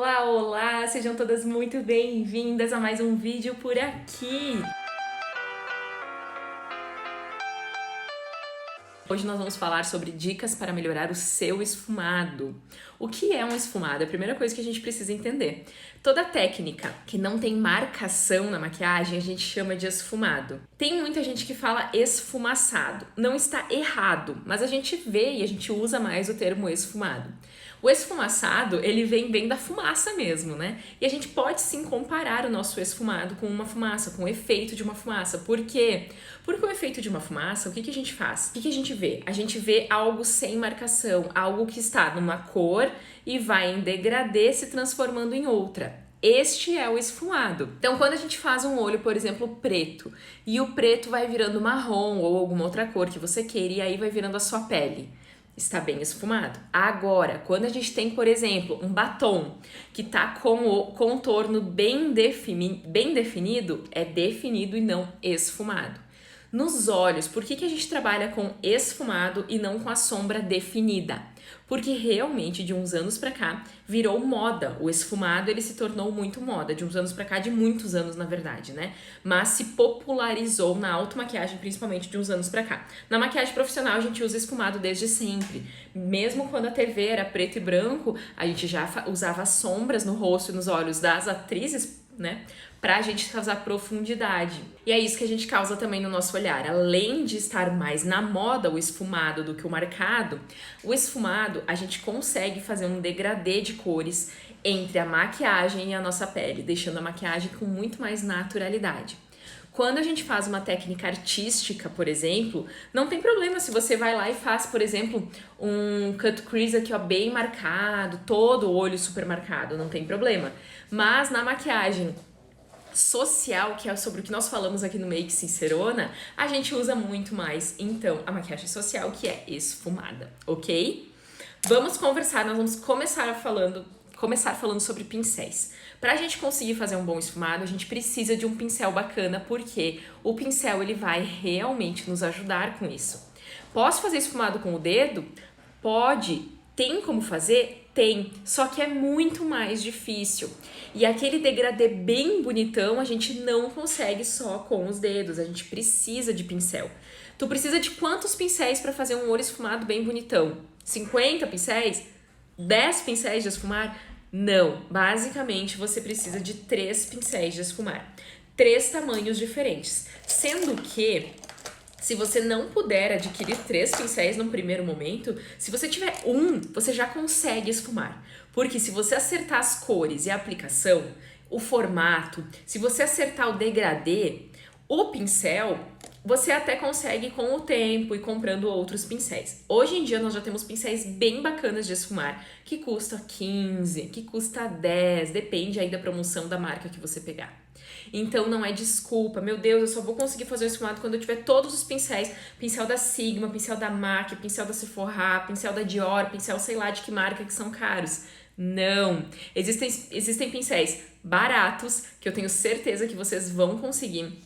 Olá, olá! Sejam todas muito bem-vindas a mais um vídeo por aqui! Hoje nós vamos falar sobre dicas para melhorar o seu esfumado. O que é um esfumado? É a primeira coisa que a gente precisa entender. Toda técnica que não tem marcação na maquiagem a gente chama de esfumado. Tem muita gente que fala esfumaçado. Não está errado, mas a gente vê e a gente usa mais o termo esfumado. O esfumaçado, ele vem bem da fumaça mesmo, né? E a gente pode sim comparar o nosso esfumado com uma fumaça, com o efeito de uma fumaça. Por quê? Porque o efeito de uma fumaça, o que a gente faz? O que a gente vê? A gente vê algo sem marcação, algo que está numa cor e vai em degradê se transformando em outra. Este é o esfumado. Então, quando a gente faz um olho, por exemplo, preto, e o preto vai virando marrom ou alguma outra cor que você queira, e aí vai virando a sua pele, está bem esfumado. Agora, quando a gente tem, por exemplo, um batom que tá com o contorno bem definido, é definido e não esfumado. Nos olhos, por que a gente trabalha com esfumado e não com a sombra definida? Porque realmente de uns anos pra cá virou moda. O esfumado ele se tornou muito moda, de uns anos pra cá, de muitos anos na verdade, né? Mas se popularizou na automaquiagem principalmente de uns anos pra cá. Na maquiagem profissional a gente usa esfumado desde sempre. Mesmo quando a TV era preto e branco, a gente já usava sombras no rosto e nos olhos das atrizes, né, pra gente causar profundidade. E é isso que a gente causa também no nosso olhar. Além de estar mais na moda o esfumado do que o marcado, o esfumado a gente consegue fazer um degradê de cores entre a maquiagem e a nossa pele, deixando a maquiagem com muito mais naturalidade. Quando a gente faz uma técnica artística, por exemplo, não tem problema se você vai lá e faz, por exemplo, um cut crease aqui, ó, bem marcado, todo o olho super marcado, não tem problema. Mas na maquiagem social, que é sobre o que nós falamos aqui no Make Sincerona, a gente usa muito mais, então, a maquiagem social, que é esfumada, ok? Vamos conversar, nós vamos começar falando sobre pincéis. Pra gente conseguir fazer um bom esfumado, a gente precisa de um pincel bacana, porque o pincel ele vai realmente nos ajudar com isso. Posso fazer esfumado com o dedo? Pode. Tem como fazer? Tem. Só que é muito mais difícil. E aquele degradê bem bonitão, a gente não consegue só com os dedos, a gente precisa de pincel. Tu precisa de quantos pincéis para fazer um olho esfumado bem bonitão? 50 pincéis? 10 pincéis de esfumar? Não, basicamente você precisa de 3 pincéis de esfumar, 3 tamanhos diferentes, sendo que se você não puder adquirir 3 pincéis num primeiro momento, se você tiver um, você já consegue esfumar, porque se você acertar as cores e a aplicação, o formato, se você acertar o degradê, o pincel, você até consegue com o tempo e comprando outros pincéis. Hoje em dia nós já temos pincéis bem bacanas de esfumar, que custa 15, que custa 10, depende aí da promoção da marca que você pegar. Então não é desculpa, meu Deus, eu só vou conseguir fazer o esfumado quando eu tiver todos os pincéis, pincel da Sigma, pincel da MAC, pincel da Sephora, pincel da Dior, pincel sei lá de que marca que são caros. Não, existem pincéis baratos que eu tenho certeza que vocês vão conseguir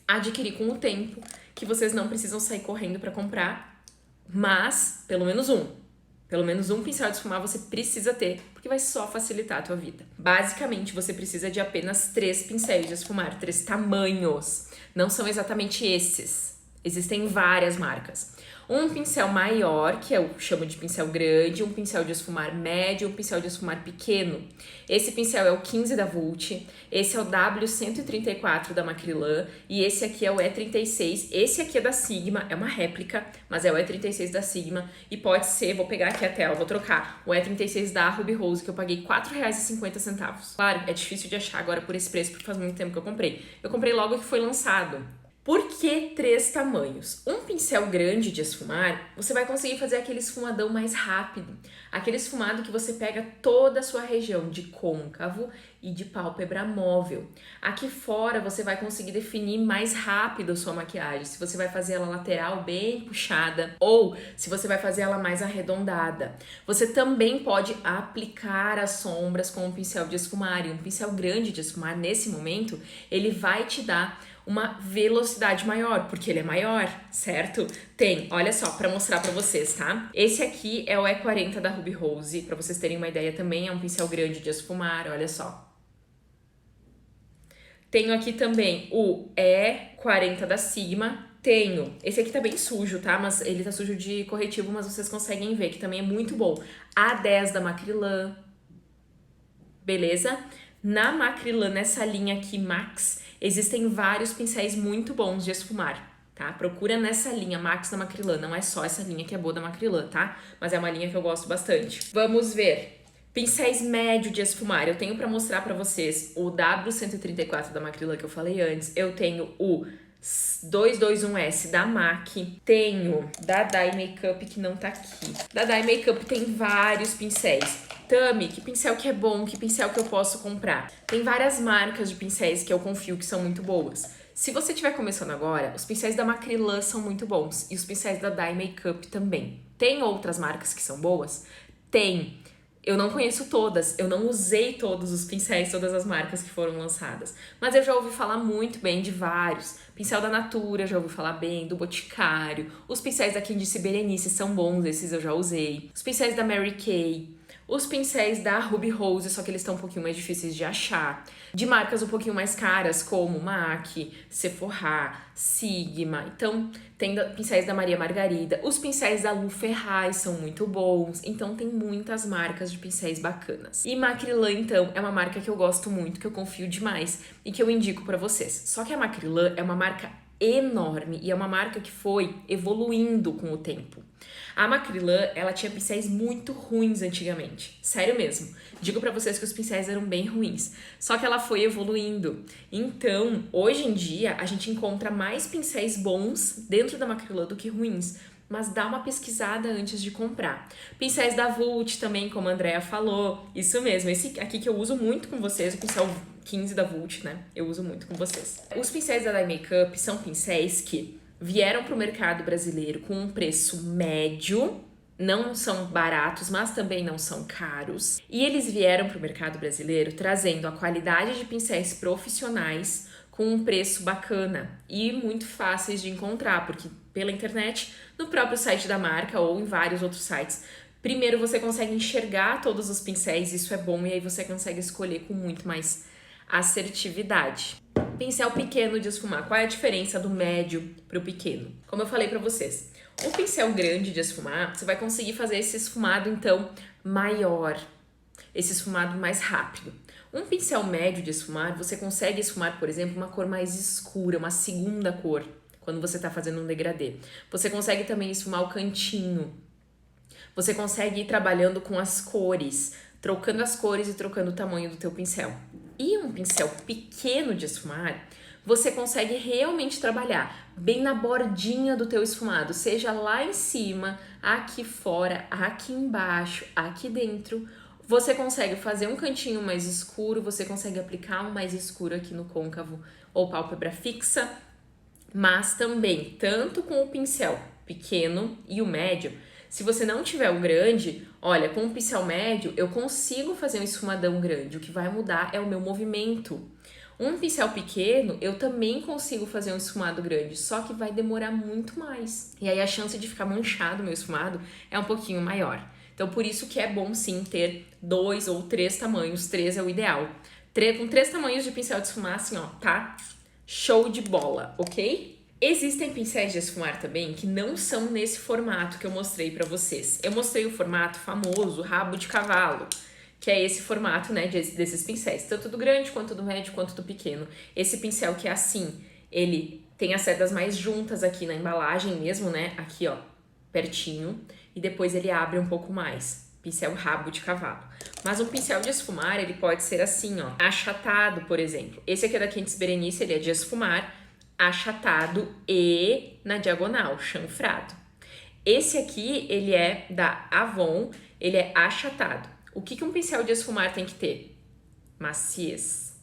adquirir com o tempo, que vocês não precisam sair correndo para comprar, mas pelo menos um pincel de esfumar você precisa ter, porque vai só facilitar a tua vida. Basicamente, você precisa de apenas 3 pincéis de esfumar, 3 tamanhos. Não são exatamente esses. Existem várias marcas. Um pincel maior, que eu chamo de pincel grande, um pincel de esfumar médio, um pincel de esfumar pequeno. Esse pincel é o 15 da Vult, esse é o W134 da Macrylan e esse aqui é o E36. Esse aqui é da Sigma, é uma réplica, mas é o E36 da Sigma e pode ser, vou pegar aqui a tela, vou trocar, o E36 da Ruby Rose, que eu paguei R$4,50. Claro, é difícil de achar agora por esse preço, porque faz muito tempo que eu comprei. Eu comprei logo que foi lançado. Por que 3 tamanhos? Um pincel grande de esfumar, você vai conseguir fazer aquele esfumadão mais rápido. Aquele esfumado que você pega toda a sua região de côncavo e de pálpebra móvel. Aqui fora você vai conseguir definir mais rápido a sua maquiagem. Se você vai fazer ela lateral bem puxada ou se você vai fazer ela mais arredondada. Você também pode aplicar as sombras com um pincel de esfumar. E um pincel grande de esfumar, nesse momento, ele vai te dar uma velocidade maior, porque ele é maior, certo? Tem, olha só, pra mostrar pra vocês, tá? Esse aqui é o E40 da Ruby Rose, pra vocês terem uma ideia também, é um pincel grande de esfumar, olha só. Tenho aqui também o E40 da Sigma. Tenho, esse aqui tá bem sujo, tá? Mas ele tá sujo de corretivo, mas vocês conseguem ver que também é muito bom. A10 da Macrylan, beleza? Na Macrylan, nessa linha aqui, Max, existem vários pincéis muito bons de esfumar, tá? Procura nessa linha Max da Macrylan, não é só essa linha que é boa da Macrylan, tá? Mas é uma linha que eu gosto bastante. Vamos ver. Pincéis médio de esfumar, eu tenho pra mostrar pra vocês o W134 da Macrylan que eu falei antes, eu tenho o 221S da MAC, tenho da Dye Makeup que não tá aqui. Da Dye Makeup tem vários pincéis. Tami, que pincel que é bom, que pincel que eu posso comprar? Tem várias marcas de pincéis que eu confio que são muito boas. Se você estiver começando agora, os pincéis da Macrylan são muito bons e os pincéis da Dye Makeup também. Tem outras marcas que são boas? Tem. Eu não conheço todas, eu não usei todos os pincéis, todas as marcas que foram lançadas. Mas eu já ouvi falar muito bem de vários. Pincel da Natura, já ouvi falar bem, do Boticário. Os pincéis da Candice Berenice são bons, esses eu já usei. Os pincéis da Mary Kay. Os pincéis da Ruby Rose, só que eles estão um pouquinho mais difíceis de achar. De marcas um pouquinho mais caras, como MAC, Sephora, Sigma. Então, tem pincéis da Maria Margarida. Os pincéis da Lu Ferraz são muito bons. Então, tem muitas marcas de pincéis bacanas. E Macrylan, então, é uma marca que eu gosto muito, que eu confio demais e que eu indico pra vocês. Só que a Macrylan é uma marca enorme e é uma marca que foi evoluindo com o tempo. A Macrylan, ela tinha pincéis muito ruins antigamente, sério mesmo. Digo pra vocês que os pincéis eram bem ruins, só que ela foi evoluindo. Então, hoje em dia, a gente encontra mais pincéis bons dentro da Macrylan do que ruins, mas dá uma pesquisada antes de comprar. Pincéis da Vult também, como a Andrea falou, isso mesmo, esse aqui que eu uso muito com vocês, o pincel 15 da Vult, né? Eu uso muito com vocês. Os pincéis da Dye Makeup são pincéis que vieram para o mercado brasileiro com um preço médio, não são baratos, mas também não são caros. E eles vieram para o mercado brasileiro trazendo a qualidade de pincéis profissionais com um preço bacana e muito fáceis de encontrar, porque pela internet, no próprio site da marca ou em vários outros sites, primeiro você consegue enxergar todos os pincéis, isso é bom, e aí você consegue escolher com muito mais assertividade. Pincel pequeno de esfumar. Qual é a diferença do médio para o pequeno? Como eu falei para vocês, um pincel grande de esfumar, você vai conseguir fazer esse esfumado, então, maior. Esse esfumado mais rápido. Um pincel médio de esfumar, você consegue esfumar, por exemplo, uma cor mais escura, uma segunda cor, quando você está fazendo um degradê. Você consegue também esfumar o cantinho. Você consegue ir trabalhando com as cores, trocando as cores e trocando o tamanho do teu pincel. E um pincel pequeno de esfumar, você consegue realmente trabalhar bem na bordinha do teu esfumado, seja lá em cima, aqui fora, aqui embaixo, aqui dentro. Você consegue fazer um cantinho mais escuro, você consegue aplicar um mais escuro aqui no côncavo ou pálpebra fixa, mas também, tanto com o pincel pequeno e o médio, se você não tiver o grande, olha, com o pincel médio eu consigo fazer um esfumadão grande, o que vai mudar é o meu movimento. Um pincel pequeno, eu também consigo fazer um esfumado grande, só que vai demorar muito mais. E aí a chance de ficar manchado o meu esfumado é um pouquinho maior. Então por isso que é bom sim ter 2 ou 3 tamanhos, 3 é o ideal. Com 3 tamanhos de pincel de esfumar, assim ó, tá? Show de bola, ok? Existem pincéis de esfumar também que não são nesse formato que eu mostrei pra vocês. Eu mostrei o formato famoso rabo de cavalo, que é esse formato, né, desses pincéis, tanto do grande quanto do médio quanto do pequeno. Esse pincel que é assim, ele tem as cerdas mais juntas aqui na embalagem mesmo, né, aqui ó, pertinho, e depois ele abre um pouco mais. Pincel rabo de cavalo. Mas um pincel de esfumar, ele pode ser assim, ó, achatado, por exemplo. Esse aqui é da Candice Berenice, ele é de esfumar, achatado e na diagonal, chanfrado. Esse aqui, ele é da Avon, ele é achatado. O que um pincel de esfumar tem que ter? Maciez,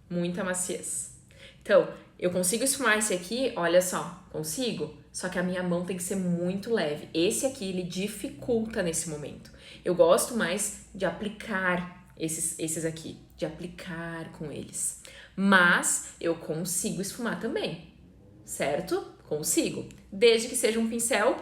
muita maciez. Então, eu consigo esfumar esse aqui, olha só, consigo, só que a minha mão tem que ser muito leve. Esse aqui, ele dificulta nesse momento. Eu gosto mais de aplicar esses aqui, de de aplicar com eles. Mas eu consigo esfumar também, certo? Consigo, desde que seja um pincel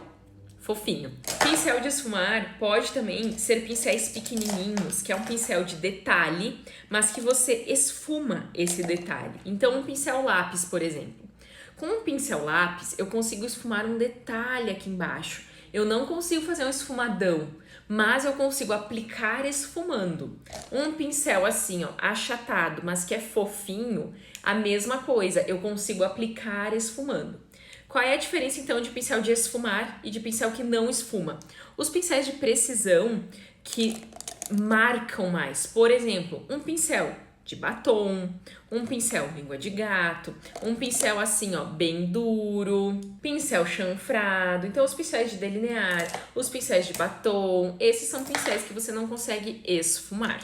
fofinho. Pincel de esfumar pode também ser pincéis pequenininhos, que é um pincel de detalhe, mas que você esfuma esse detalhe. Então, um pincel lápis, por exemplo. Com um pincel lápis, eu consigo esfumar um detalhe aqui embaixo. Eu não consigo fazer um esfumadão, mas eu consigo aplicar esfumando. Um pincel assim, ó, achatado, mas que é fofinho, a mesma coisa, eu consigo aplicar esfumando. Qual é a diferença então de pincel de esfumar e de pincel que não esfuma? Os pincéis de precisão que marcam mais, por exemplo, um pincel de batom, um pincel língua de gato, um pincel assim, ó, bem duro, pincel chanfrado. Então, os pincéis de delinear, os pincéis de batom, esses são pincéis que você não consegue esfumar.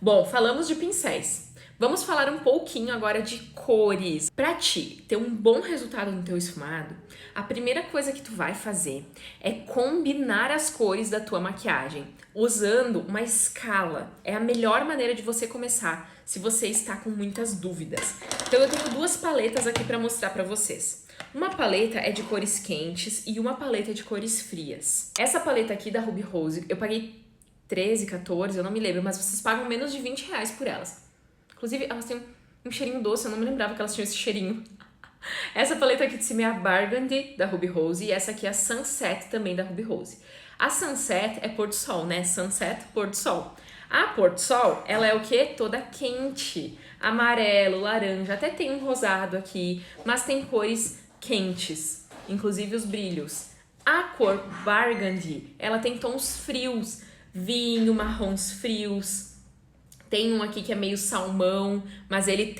Bom, falamos de pincéis. Vamos falar um pouquinho agora de cores. Para ti ter um bom resultado no teu esfumado, a primeira coisa que tu vai fazer é combinar as cores da tua maquiagem usando uma escala. É a melhor maneira de você começar se você está com muitas dúvidas. Então eu tenho duas paletas aqui para mostrar para vocês. Uma paleta é de cores quentes e uma paleta é de cores frias. Essa paleta aqui da Ruby Rose, eu paguei 13, 14, eu não me lembro, mas vocês pagam menos de 20 reais por elas. Inclusive, elas têm um cheirinho doce, eu não me lembrava que elas tinham esse cheirinho. Essa paleta aqui de cima é a Burgundy, da Ruby Rose, e essa aqui é a Sunset, também da Ruby Rose. A Sunset é pôr do sol, né? Sunset, pôr do sol. A pôr do sol, ela é o quê? Toda quente. Amarelo, laranja, até tem um rosado aqui, mas tem cores quentes, inclusive os brilhos. A cor Burgundy, ela tem tons frios, vinho, marrons frios. Tem um aqui que é meio salmão, mas ele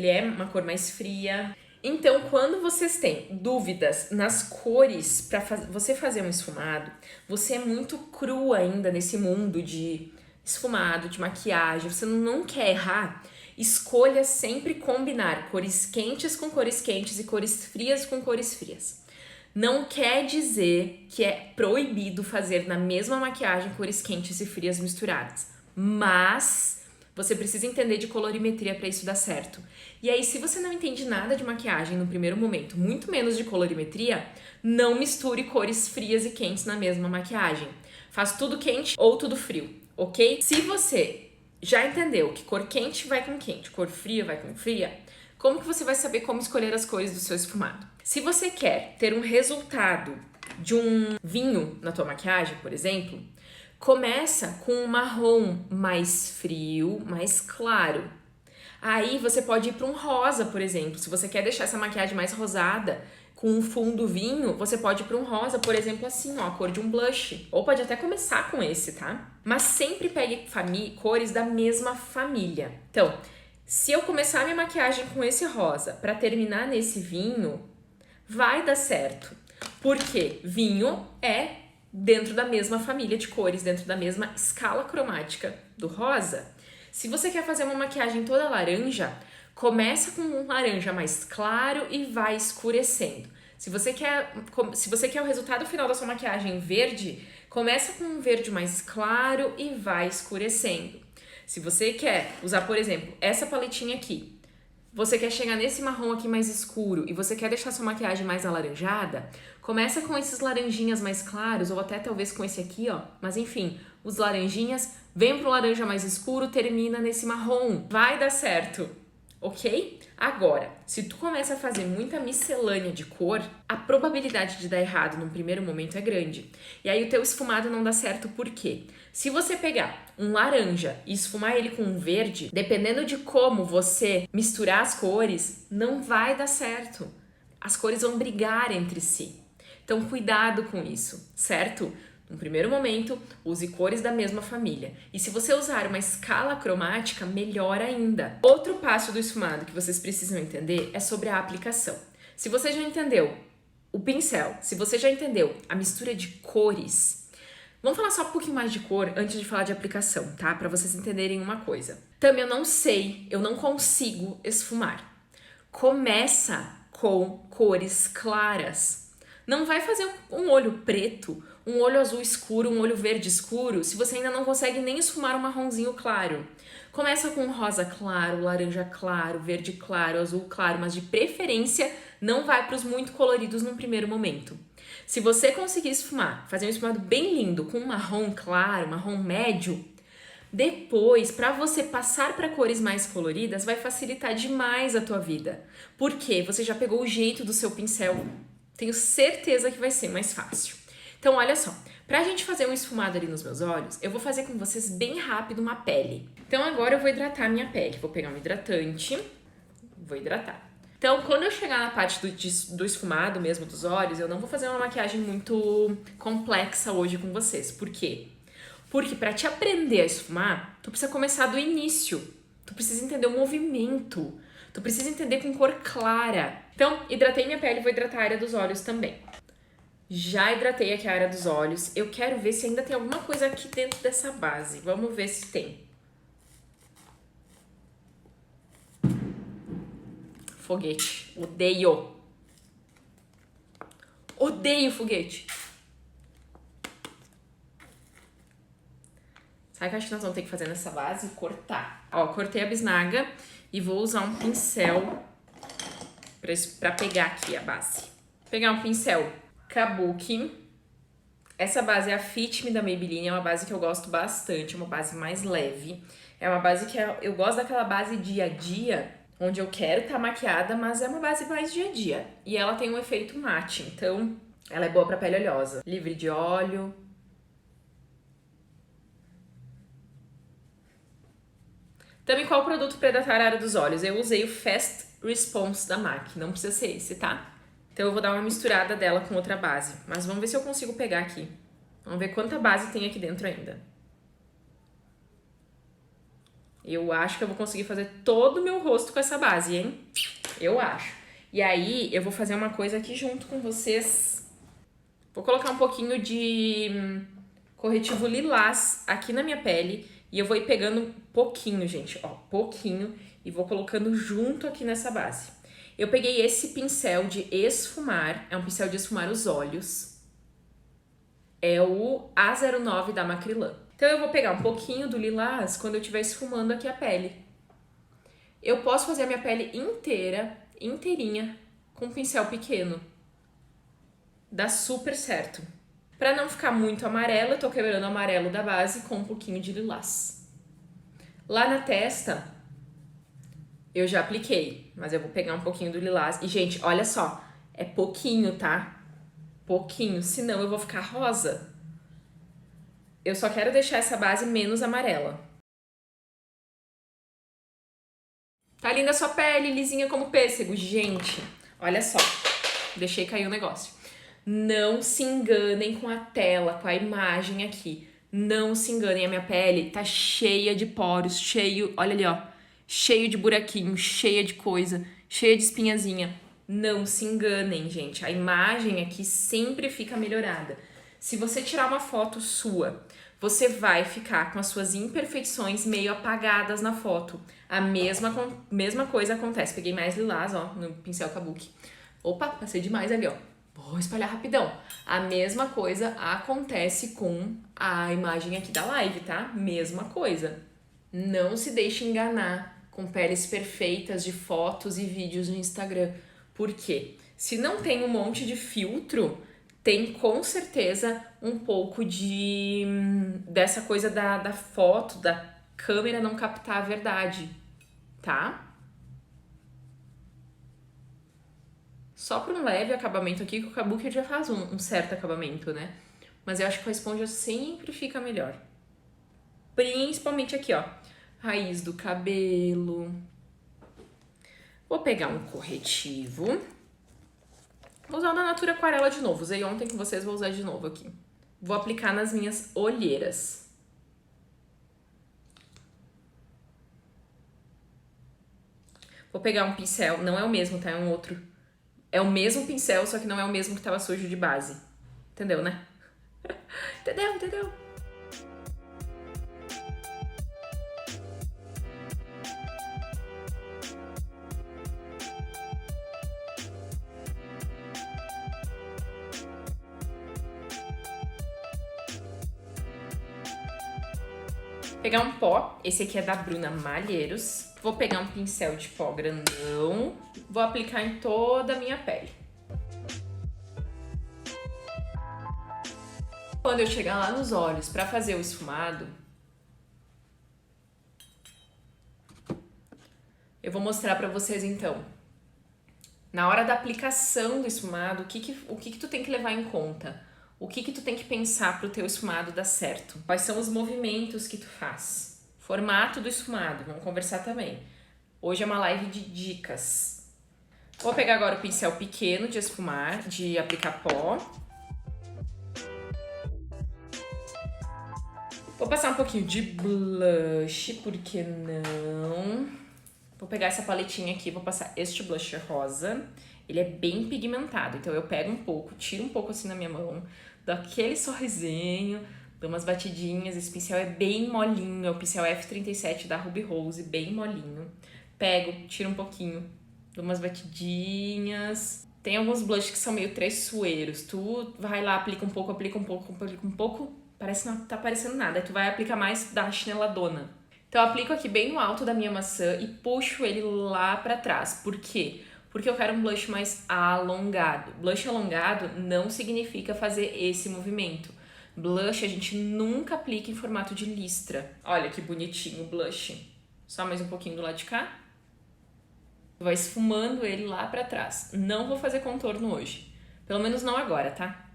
é uma cor mais fria. Então, quando vocês têm dúvidas nas cores para você fazer um esfumado, você é muito cru ainda nesse mundo de esfumado, de maquiagem, você não quer errar, escolha sempre combinar cores quentes com cores quentes e cores frias com cores frias. Não quer dizer que é proibido fazer na mesma maquiagem cores quentes e frias misturadas. Mas você precisa entender de colorimetria para isso dar certo. E aí, se você não entende nada de maquiagem no primeiro momento, muito menos de colorimetria, não misture cores frias e quentes na mesma maquiagem. Faz tudo quente ou tudo frio, ok? Se você já entendeu que cor quente vai com quente, cor fria vai com fria, como que você vai saber como escolher as cores do seu esfumado? Se você quer ter um resultado de um vinho na tua maquiagem, por exemplo, começa com um marrom mais frio, mais claro. Aí você pode ir para um rosa, por exemplo. Se você quer deixar essa maquiagem mais rosada, com um fundo vinho, você pode ir para um rosa, por exemplo, assim, ó, a cor de um blush. Ou pode até começar com esse, tá? Mas sempre pegue cores da mesma família. Então, se eu começar a minha maquiagem com esse rosa para terminar nesse vinho, vai dar certo. Porque vinho é dentro da mesma família de cores, dentro da mesma escala cromática do rosa. Se você quer fazer uma maquiagem toda laranja, começa com um laranja mais claro e vai escurecendo. Se você quer o resultado final da sua maquiagem verde, começa com um verde mais claro e vai escurecendo. Se você quer usar, por exemplo, essa paletinha aqui, você quer chegar nesse marrom aqui mais escuro e você quer deixar sua maquiagem mais alaranjada, começa com esses laranjinhas mais claros, ou até talvez com esse aqui, ó. Mas enfim, os laranjinhas, vem pro laranja mais escuro, termina nesse marrom. Vai dar certo, ok? Agora, se tu começa a fazer muita miscelânea de cor, a probabilidade de dar errado num primeiro momento é grande. E aí o teu esfumado não dá certo por quê? Se você pegar um laranja e esfumar ele com um verde, dependendo de como você misturar as cores, não vai dar certo. As cores vão brigar entre si. Então, cuidado com isso, certo? No primeiro momento, use cores da mesma família. E se você usar uma escala cromática, melhor ainda. Outro passo do esfumado que vocês precisam entender é sobre a aplicação. Se você já entendeu o pincel, se você já entendeu a mistura de cores, vamos falar só um pouquinho mais de cor antes de falar de aplicação, tá? Para vocês entenderem uma coisa. Também eu não consigo esfumar. Começa com cores claras. Não vai fazer um olho preto um olho azul escuro, um olho verde escuro, se você ainda não consegue nem esfumar um marronzinho claro. Começa com rosa claro, laranja claro, verde claro, azul claro, mas de preferência não vai para os muito coloridos num primeiro momento. Se você conseguir esfumar, fazer um esfumado bem lindo com um marrom claro, marrom médio, depois, para você passar para cores mais coloridas, vai facilitar demais a tua vida. Porque você já pegou o jeito do seu pincel. Tenho certeza que vai ser mais fácil. Então, olha só. Pra gente fazer um esfumado ali nos meus olhos, eu vou fazer com vocês bem rápido uma pele. Então, agora eu vou hidratar a minha pele. Vou pegar um hidratante. Vou hidratar. Então, quando eu chegar na parte do esfumado mesmo dos olhos, eu não vou fazer uma maquiagem muito complexa hoje com vocês. Por quê? Porque para te aprender a esfumar, tu precisa começar do início. Tu precisa entender o movimento. Tu precisa entender com cor clara. Então, hidratei minha pele e vou hidratar a área dos olhos também. Já hidratei aqui a área dos olhos. Eu quero ver se ainda tem alguma coisa aqui dentro dessa base. Vamos ver se tem. Foguete. Odeio. Odeio foguete. Sabe o que eu acho que nós vamos ter que fazer nessa base? Cortar. Ó, cortei a bisnaga e vou usar um pincel pra pegar aqui a base. Vou pegar um pincel Kabuki. Essa base é a Fit Me da Maybelline, é uma base que eu gosto bastante, é uma base mais leve. É uma base que eu gosto daquela base dia a dia, onde eu quero estar maquiada, mas é uma base mais dia a dia. E ela tem um efeito mate, então ela é boa pra pele oleosa. Livre de óleo. Também qual produto para hidratar a área dos olhos? Eu usei o Fast Response da MAC, não precisa ser esse, tá? Então eu vou dar uma misturada dela com outra base, mas vamos ver se eu consigo pegar aqui. Vamos ver quanta base tem aqui dentro ainda. Eu acho que eu vou conseguir fazer todo o meu rosto com essa base, hein? Eu acho. E aí eu vou fazer uma coisa aqui junto com vocês. Vou colocar um pouquinho de corretivo lilás aqui na minha pele. E eu vou ir pegando pouquinho, gente, ó, pouquinho, e vou colocando junto aqui nessa base. Eu peguei esse pincel de esfumar, é um pincel de esfumar os olhos. É o A09 da Macrylan. Então eu vou pegar um pouquinho do lilás quando eu estiver esfumando aqui a pele. Eu posso fazer a minha pele inteira, inteirinha, com um pincel pequeno. Dá super certo. Pra não ficar muito amarelo, eu tô quebrando o amarelo da base com um pouquinho de lilás. Lá na testa, eu já apliquei, mas eu vou pegar um pouquinho do lilás. E, gente, olha só, é pouquinho, tá? Pouquinho, senão eu vou ficar rosa. Eu só quero deixar essa base menos amarela. Tá linda a sua pele, lisinha como pêssego. Gente, olha só, deixei cair o negócio. Não se enganem com a tela, com a imagem aqui. Não se enganem, a minha pele tá cheia de poros, cheio, olha ali, ó, cheio de buraquinho, cheia de coisa, cheia de espinhazinha. Não se enganem, gente. A imagem aqui sempre fica melhorada. Se você tirar uma foto sua, você vai ficar com as suas imperfeições meio apagadas na foto. A mesma coisa acontece. Peguei mais lilás, ó, no pincel Kabuki. Opa, passei demais ali, ó. Vou espalhar rapidão. A mesma coisa acontece com a imagem aqui da live, tá? Mesma coisa. Não se deixe enganar com peles perfeitas de fotos e vídeos no Instagram. Por quê? Se não tem um monte de filtro, tem com certeza um pouco dessa coisa da foto, da câmera não captar a verdade, tá? Só para um leve acabamento aqui, que o Kabuki já faz um certo acabamento, né? Mas eu acho que com a esponja sempre fica melhor. Principalmente aqui, ó. Raiz do cabelo. Vou pegar um corretivo. Vou usar o da Natura Aquarela de novo. Usei ontem com vocês, vou usar de novo aqui. Vou aplicar nas minhas olheiras. Vou pegar um pincel, não é o mesmo, tá? É um outro. É o mesmo pincel, só que não é o mesmo que tava sujo de base. Entendeu, né? Entendeu? Pegar um pó, esse aqui é da Bruna Malheiros. Vou pegar um pincel de pó grandão, vou aplicar em toda a minha pele. Quando eu chegar lá nos olhos para fazer o esfumado, eu vou mostrar para vocês então, na hora da aplicação do esfumado, o que tu tem que levar em conta? O que tu tem que pensar para o teu esfumado dar certo? Quais são os movimentos que tu faz? Formato do esfumado, vamos conversar também. Hoje é uma live de dicas. Vou pegar agora o pincel pequeno de esfumar, de aplicar pó. Vou passar um pouquinho de blush, por que não? Vou pegar essa paletinha aqui, vou passar este blush rosa. Ele é bem pigmentado, então eu pego um pouco, tiro um pouco assim na minha mão, dou aquele sorrisinho, dou umas batidinhas. Esse pincel é bem molinho, é o pincel F37 da Ruby Rose, bem molinho. Pego, tiro um pouquinho, dou umas batidinhas. Tem alguns blushes que são meio traiçoeiros. Tu vai lá, aplica um pouco, aplica um pouco, aplica um pouco, parece que não tá aparecendo nada. Aí tu vai aplicar mais da chineladona. Então eu aplico aqui bem no alto da minha maçã e puxo ele lá pra trás. Por quê? Porque eu quero um blush mais alongado. Blush alongado não significa fazer esse movimento. Blush a gente nunca aplica em formato de listra. Olha que bonitinho o blush. Só mais um pouquinho do lado de cá. Vai esfumando ele lá pra trás. Não vou fazer contorno hoje. Pelo menos não agora, tá?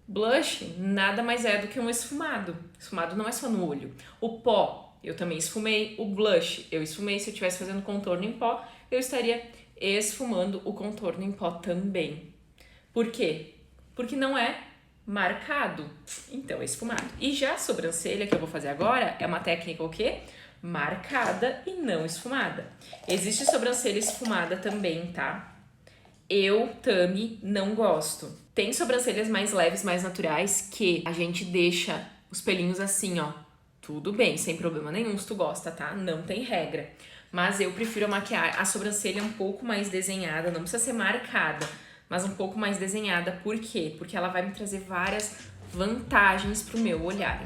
Blush nada mais é do que um esfumado. Esfumado não é só no olho. O pó, eu também esfumei. O blush, eu esfumei. Se eu estivesse fazendo contorno em pó, eu estaria esfumando o contorno em pó também. Por quê? Porque não é marcado. Então, é esfumado. E já a sobrancelha que eu vou fazer agora é uma técnica o quê? Marcada e não esfumada. Existe sobrancelha esfumada também, tá? Eu, Tami, não gosto. Tem sobrancelhas mais leves, mais naturais, que a gente deixa os pelinhos assim, ó. Tudo bem, sem problema nenhum se tu gosta, tá? Não tem regra. Mas eu prefiro maquiar a sobrancelha um pouco mais desenhada, não precisa ser marcada, mas um pouco mais desenhada. Por quê? Porque ela vai me trazer várias vantagens pro meu olhar.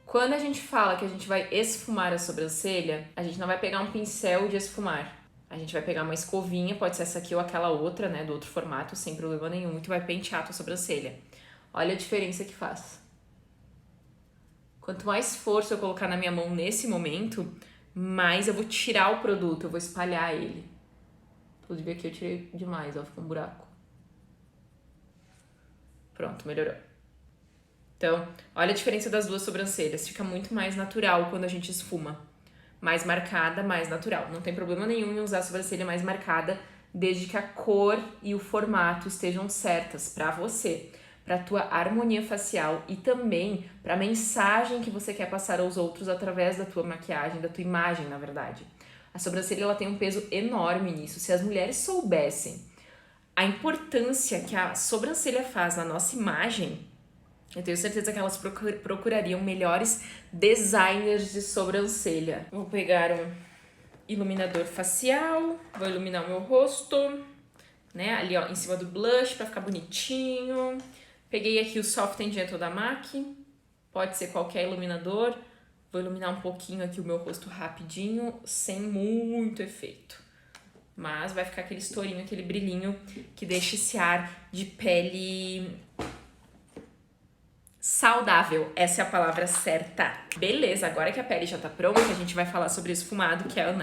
Quando a gente fala que a gente vai esfumar a sobrancelha, a gente não vai pegar um pincel de esfumar. A gente vai pegar uma escovinha, pode ser essa aqui ou aquela outra, né, do outro formato, sem problema nenhum, e tu vai pentear a tua sobrancelha. Olha a diferença que faz. Quanto mais força eu colocar na minha mão nesse momento, mais eu vou tirar o produto, eu vou espalhar ele. Inclusive aqui eu tirei demais, ó, ficou um buraco. Pronto, melhorou. Então, olha a diferença das duas sobrancelhas. Fica muito mais natural quando a gente esfuma. Mais marcada, mais natural. Não tem problema nenhum em usar a sobrancelha mais marcada, desde que a cor e o formato estejam certas pra você, pra tua harmonia facial e também pra mensagem que você quer passar aos outros através da tua maquiagem, da tua imagem, na verdade. A sobrancelha ela tem um peso enorme nisso. Se as mulheres soubessem a importância que a sobrancelha faz na nossa imagem, eu tenho certeza que elas procurariam melhores designers de sobrancelha. Vou pegar um iluminador facial, vou iluminar o meu rosto, né? Ali, ó, em cima do blush pra ficar bonitinho. Peguei aqui o Soft and Gentle da MAC, pode ser qualquer iluminador. Vou iluminar um pouquinho aqui o meu rosto rapidinho, sem muito efeito. Mas vai ficar aquele estourinho, aquele brilhinho que deixa esse ar de pele saudável, essa é a palavra certa. Beleza, agora que a pele já tá pronta, a gente vai falar sobre esfumado, que é o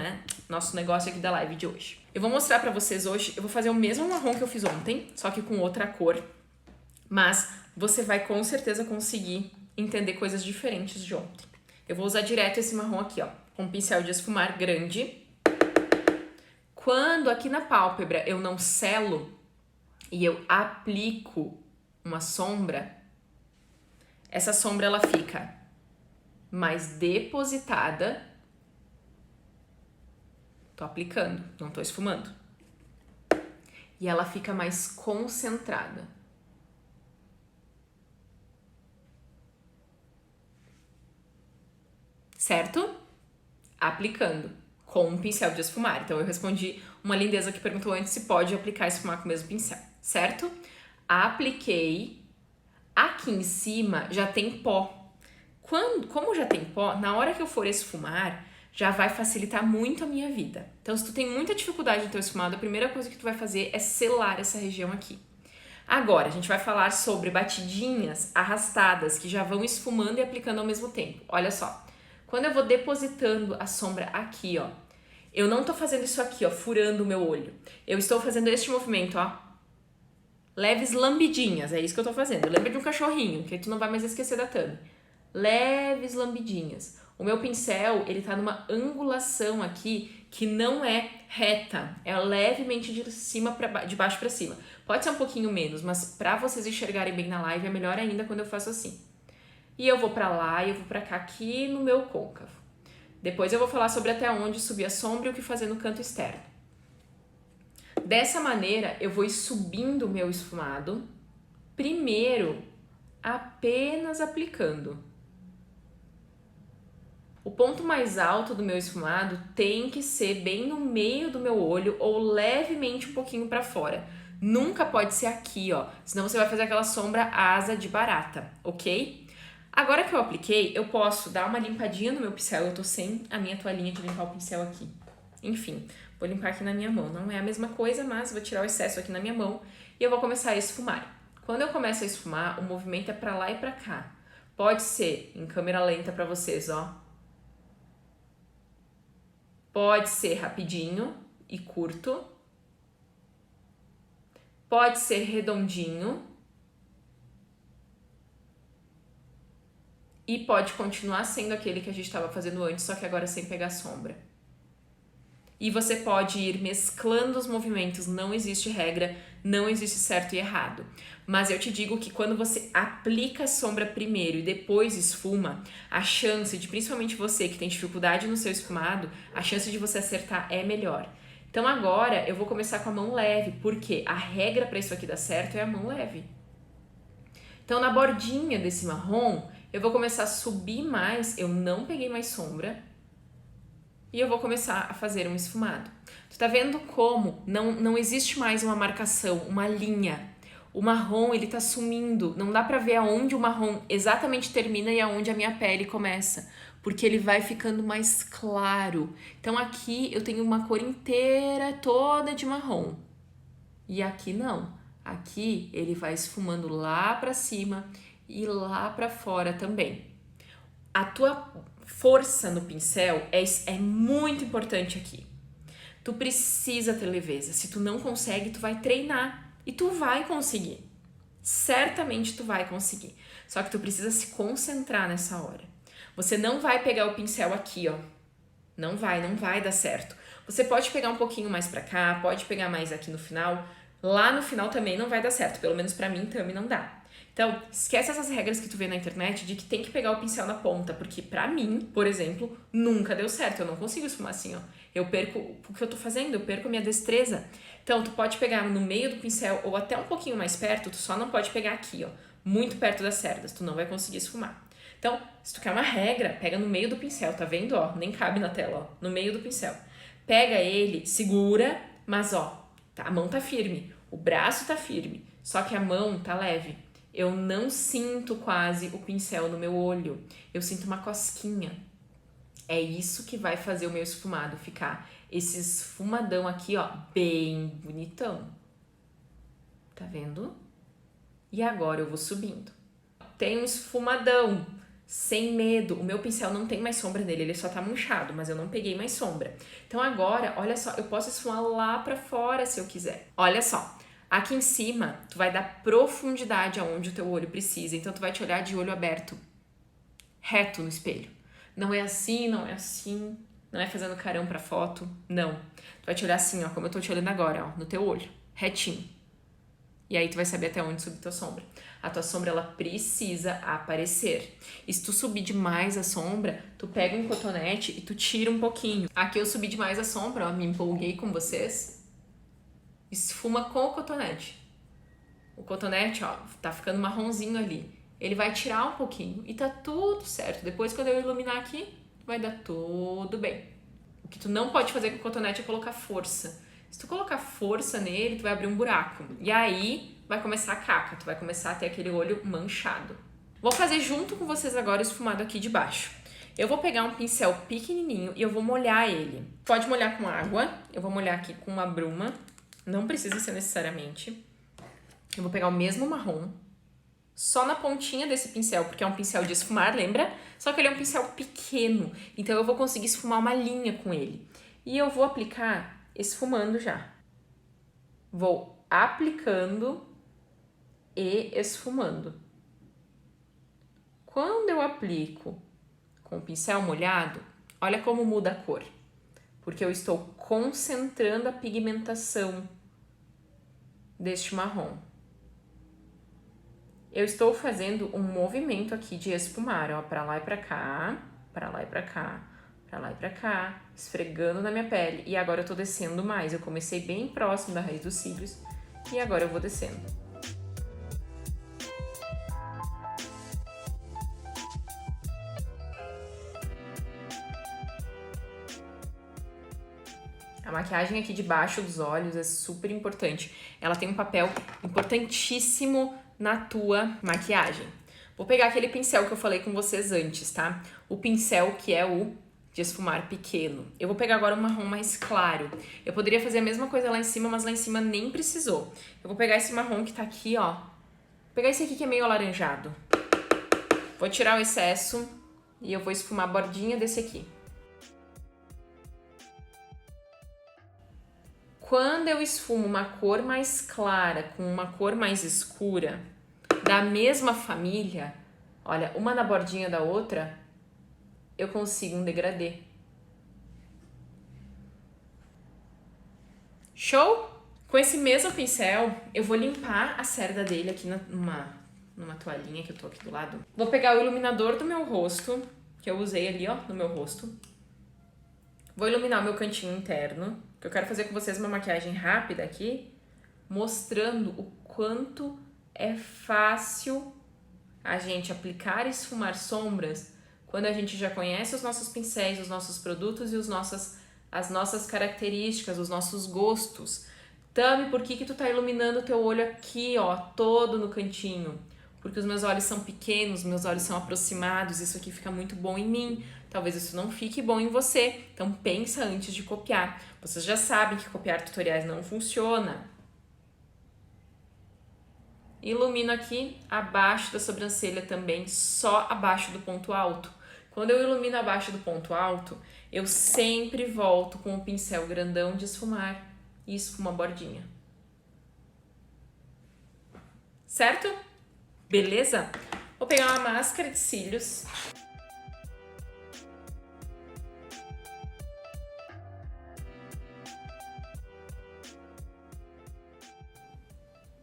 nosso negócio aqui da live de hoje. Eu vou mostrar pra vocês hoje, eu vou fazer o mesmo marrom que eu fiz ontem, só que com outra cor, mas você vai com certeza conseguir entender coisas diferentes de ontem. Eu vou usar direto esse marrom aqui, ó, com um pincel de esfumar grande. Quando aqui na pálpebra eu não selo e eu aplico uma sombra, essa sombra ela fica mais depositada. Tô aplicando, não tô esfumando. E ela fica mais concentrada. certo? Aplicando com um pincel de esfumar. Então eu respondi uma lindeza que perguntou antes se pode aplicar e esfumar com o mesmo pincel, certo? Apliquei. Aqui em cima já tem pó. Como já tem pó, na hora que eu for esfumar, já vai facilitar muito a minha vida. Então, se tu tem muita dificuldade no teu esfumado, a primeira coisa que tu vai fazer é selar essa região aqui. Agora, a gente vai falar sobre batidinhas arrastadas, que já vão esfumando e aplicando ao mesmo tempo. Olha só, quando eu vou depositando a sombra aqui, ó, eu não tô fazendo isso aqui, ó, furando o meu olho. Eu estou fazendo este movimento, ó, leves lambidinhas, é isso que eu tô fazendo. Lembra de um cachorrinho, que aí tu não vai mais esquecer da Tami. Leves lambidinhas. O meu pincel, ele tá numa angulação aqui que não é reta, é levemente de baixo para cima. Pode ser um pouquinho menos, mas para vocês enxergarem bem na live é melhor ainda quando eu faço assim. E eu vou para lá e eu vou para cá aqui no meu côncavo. Depois eu vou falar sobre até onde subir a sombra e o que fazer no canto externo. Dessa maneira, eu vou ir subindo o meu esfumado, primeiro apenas aplicando. O ponto mais alto do meu esfumado tem que ser bem no meio do meu olho ou levemente um pouquinho para fora. Nunca pode ser aqui, ó, senão você vai fazer aquela sombra asa de barata, ok? Agora que eu apliquei, eu posso dar uma limpadinha no meu pincel. Eu tô sem a minha toalhinha de limpar o pincel aqui. Enfim, vou limpar aqui na minha mão. Não é a mesma coisa, mas vou tirar o excesso aqui na minha mão e eu vou começar a esfumar. Quando eu começo a esfumar, o movimento é para lá e para cá. Pode ser em câmera lenta para vocês, ó. Pode ser rapidinho e curto. Pode ser redondinho. E pode continuar sendo aquele que a gente estava fazendo antes, só que agora sem pegar sombra. E você pode ir mesclando os movimentos, não existe regra, não existe certo e errado. Mas eu te digo que quando você aplica a sombra primeiro e depois esfuma, a chance de, principalmente você que tem dificuldade no seu esfumado, a chance de você acertar é melhor. Então agora eu vou começar com a mão leve, porque a regra para isso aqui dar certo é a mão leve. Então na bordinha desse marrom, eu vou começar a subir mais, eu não peguei mais sombra, e eu vou começar a fazer um esfumado. Tu tá vendo como não existe mais uma marcação, uma linha. O marrom, ele tá sumindo. Não dá pra ver aonde o marrom exatamente termina e aonde a minha pele começa. Porque ele vai ficando mais claro. Então aqui eu tenho uma cor inteira toda de marrom. E aqui não. Aqui ele vai esfumando lá pra cima e lá pra fora também. A tua força no pincel é muito importante aqui. Tu precisa ter leveza. Se tu não consegue, tu vai treinar. E tu vai conseguir. Certamente tu vai conseguir. Só que tu precisa se concentrar nessa hora. Você não vai pegar o pincel aqui, ó. Não vai dar certo. Você pode pegar um pouquinho mais pra cá, pode pegar mais aqui no final. Lá no final também não vai dar certo. Pelo menos pra mim também não dá. Então, esquece essas regras que tu vê na internet de que tem que pegar o pincel na ponta, porque pra mim, por exemplo, nunca deu certo. Eu não consigo esfumar assim, ó. Eu perco o que eu tô fazendo, eu perco a minha destreza. Então, tu pode pegar no meio do pincel ou até um pouquinho mais perto, tu só não pode pegar aqui, ó, muito perto das cerdas, tu não vai conseguir esfumar. Então, se tu quer uma regra, pega no meio do pincel, tá vendo, ó? Nem cabe na tela, ó, no meio do pincel. Pega ele, segura, mas ó, tá, a mão tá firme, o braço tá firme, só que a mão tá leve. Eu não sinto quase o pincel no meu olho. Eu sinto uma cosquinha. É isso que vai fazer o meu esfumado ficar esse esfumadão aqui, ó, bem bonitão. Tá vendo? E agora eu vou subindo. Tem um esfumadão, sem medo. O meu pincel não tem mais sombra nele, ele só tá manchado, mas eu não peguei mais sombra. Então agora, olha só, eu posso esfumar lá pra fora se eu quiser. Olha só. Aqui em cima, tu vai dar profundidade aonde o teu olho precisa. Então, tu vai te olhar de olho aberto, reto no espelho. Não é assim, não é assim. Não é fazendo carão pra foto. Não. Tu vai te olhar assim, ó, como eu tô te olhando agora, ó, no teu olho. Retinho. E aí, tu vai saber até onde subir tua sombra. A tua sombra, ela precisa aparecer. E se tu subir demais a sombra, tu pega um cotonete e tu tira um pouquinho. Aqui eu subi demais a sombra, ó, me empolguei com vocês. Esfuma com o cotonete. O cotonete, ó, tá ficando marronzinho ali. Ele vai tirar um pouquinho e tá tudo certo. Depois, quando eu iluminar aqui, vai dar tudo bem. O que tu não pode fazer com o cotonete é colocar força. Se tu colocar força nele, tu vai abrir um buraco. E aí vai começar a caca, tu vai começar a ter aquele olho manchado. Vou fazer junto com vocês agora o esfumado aqui de baixo. Eu vou pegar um pincel pequenininho e eu vou molhar ele. Pode molhar com água, eu vou molhar aqui com uma bruma. Não precisa ser necessariamente. Eu vou pegar o mesmo marrom, só na pontinha desse pincel, porque é um pincel de esfumar, lembra? Só que ele é um pincel pequeno, então eu vou conseguir esfumar uma linha com ele. E eu vou aplicar esfumando já. Vou aplicando e esfumando. Quando eu aplico com o pincel molhado, olha como muda a cor. Porque eu estou concentrando a pigmentação deste marrom. Eu estou fazendo um movimento aqui de esfumar, ó, pra lá e pra cá, pra lá e pra cá, pra lá e pra cá, esfregando na minha pele. E agora eu tô descendo mais. Eu comecei bem próximo da raiz dos cílios e agora eu vou descendo. A maquiagem aqui de baixo dos olhos é super importante. Ela tem um papel importantíssimo na tua maquiagem. Vou pegar aquele pincel que eu falei com vocês antes, tá? O pincel que é o de esfumar pequeno. Eu vou pegar agora um marrom mais claro. Eu poderia fazer a mesma coisa lá em cima, mas lá em cima nem precisou. Eu vou pegar esse marrom que tá aqui, ó. Vou pegar esse aqui que é meio alaranjado. Vou tirar o excesso e eu vou esfumar a bordinha desse aqui. Quando eu esfumo uma cor mais clara com uma cor mais escura, da mesma família, olha, uma na bordinha da outra, eu consigo um degradê. Show? Com esse mesmo pincel, eu vou limpar a cerda dele aqui numa toalhinha que eu tô aqui do lado. Vou pegar o iluminador do meu rosto, que eu usei ali, ó, no meu rosto. Vou iluminar o meu cantinho interno, que eu quero fazer com vocês uma maquiagem rápida aqui, mostrando o quanto é fácil a gente aplicar e esfumar sombras quando a gente já conhece os nossos pincéis, os nossos produtos e as nossas características, os nossos gostos. Tami, por que tu tá iluminando o teu olho aqui, ó, todo no cantinho? Porque os meus olhos são pequenos, meus olhos são aproximados, isso aqui fica muito bom em mim. Talvez isso não fique bom em você, então pensa antes de copiar. Vocês já sabem que copiar tutoriais não funciona. Ilumino aqui abaixo da sobrancelha também, só abaixo do ponto alto. Quando eu ilumino abaixo do ponto alto, eu sempre volto com o pincel grandão de esfumar e esfumo a bordinha. Certo? Beleza? Vou pegar uma máscara de cílios.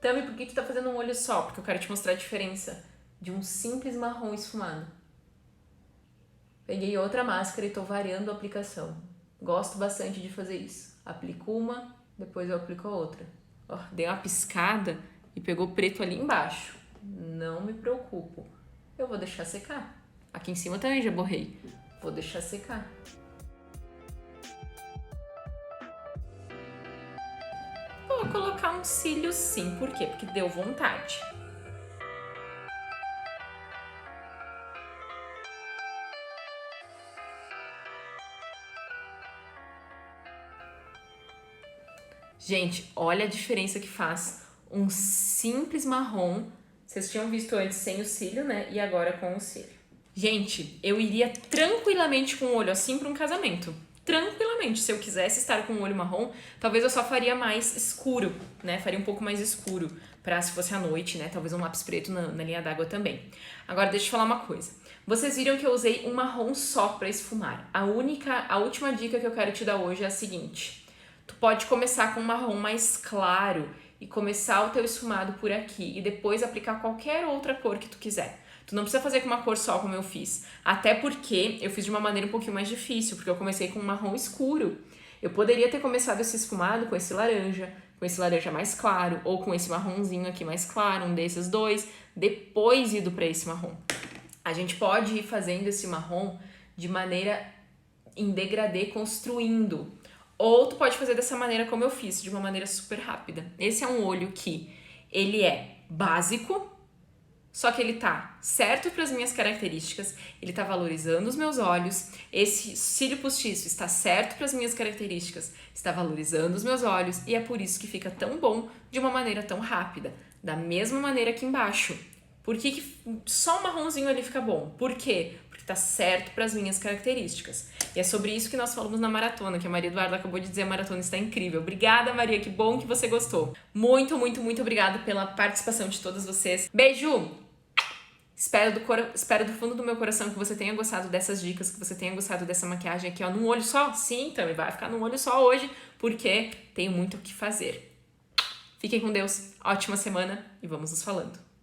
Tami, por que tu tá fazendo um olho só? Porque eu quero te mostrar a diferença de um simples marrom esfumado. Peguei outra máscara e tô variando a aplicação. Gosto bastante de fazer isso. Aplico uma, depois eu aplico a outra. Ó, dei uma piscada e pegou preto ali embaixo. Não me preocupo. Eu vou deixar secar. Aqui em cima também já borrei. Vou deixar secar. Vou colocar um cílio sim. Por quê? Porque deu vontade. Gente, olha a diferença que faz um simples marrom. Vocês tinham visto antes sem o cílio, né? E agora com o cílio. Gente, eu iria tranquilamente com o olho assim para um casamento. Tranquilamente. Se eu quisesse estar com o olho marrom, talvez eu só faria mais escuro, né? Faria um pouco mais escuro para se fosse à noite, né? Talvez um lápis preto na linha d'água também. Agora, deixa eu falar uma coisa. Vocês viram que eu usei um marrom só para esfumar. A última dica que eu quero te dar hoje é a seguinte. Tu pode começar com um marrom mais claro e começar o teu esfumado por aqui e depois aplicar qualquer outra cor que tu quiser. Tu não precisa fazer com uma cor só como eu fiz. Até porque eu fiz de uma maneira um pouquinho mais difícil, porque eu comecei com um marrom escuro. Eu poderia ter começado esse esfumado com esse laranja mais claro, ou com esse marronzinho aqui mais claro, um desses dois, depois ido para esse marrom. A gente pode ir fazendo esse marrom de maneira em degradê construindo. Ou tu pode fazer dessa maneira como eu fiz, de uma maneira super rápida. Esse é um olho que ele é básico, só que ele tá certo para as minhas características, ele tá valorizando os meus olhos. Esse cílio postiço está certo para as minhas características, está valorizando os meus olhos, e é por isso que fica tão bom de uma maneira tão rápida. Da mesma maneira aqui embaixo. Por que só o marronzinho ali fica bom? Por quê? Porque tá certo para as minhas características. E é sobre isso que nós falamos na maratona, que a Maria Eduarda acabou de dizer, a maratona está incrível. Obrigada, Maria, que bom que você gostou. Muito, muito, muito obrigada pela participação de todas vocês. Beijo! Espero do fundo do meu coração que você tenha gostado dessas dicas, que você tenha gostado dessa maquiagem aqui, ó, num olho só. Sim, também vai ficar num olho só hoje, porque tenho muito o que fazer. Fiquem com Deus, ótima semana e vamos nos falando.